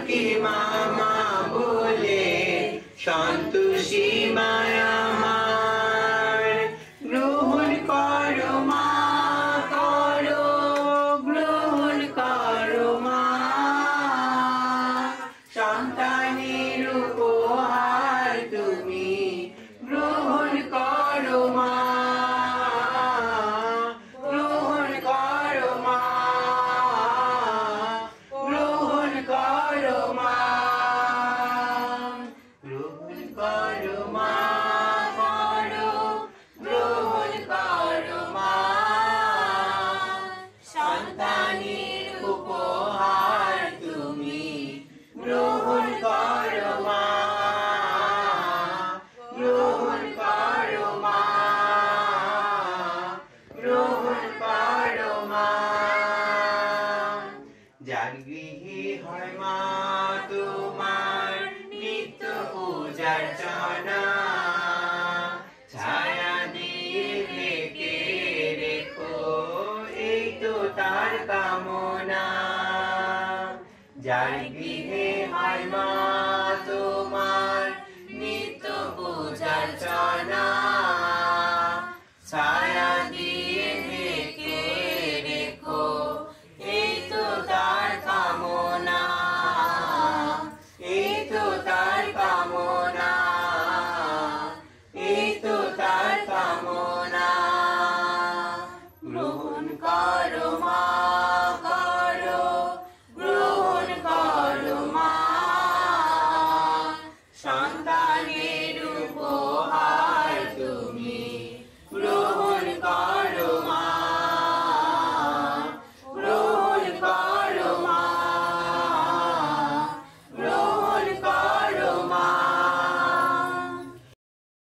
ডাকি মামা বলে সন্তোষী মায়া আমার গ্রহণ করো মা করো গ্রহণ করো মা সন্তানের উপহার তুমি গ্রহণ করো মা গ্রহণ করো মা গ্রহণ করো মা গ্রহণ করো মা করো গ্রহণ করো মা সন্তানের উপহার তুমি গ্রহণ করো মা গ্রহণ করো মা গ্রহণ করো মা যার গৃহে হয় মা তোমার নিত্য পূজার্চনা ছায়া দিয়ে ঢেকে রেখো এই তো তার কামনা যার গৃহে হয় মা তোমার নিত্য পূজার্চনা ছায়া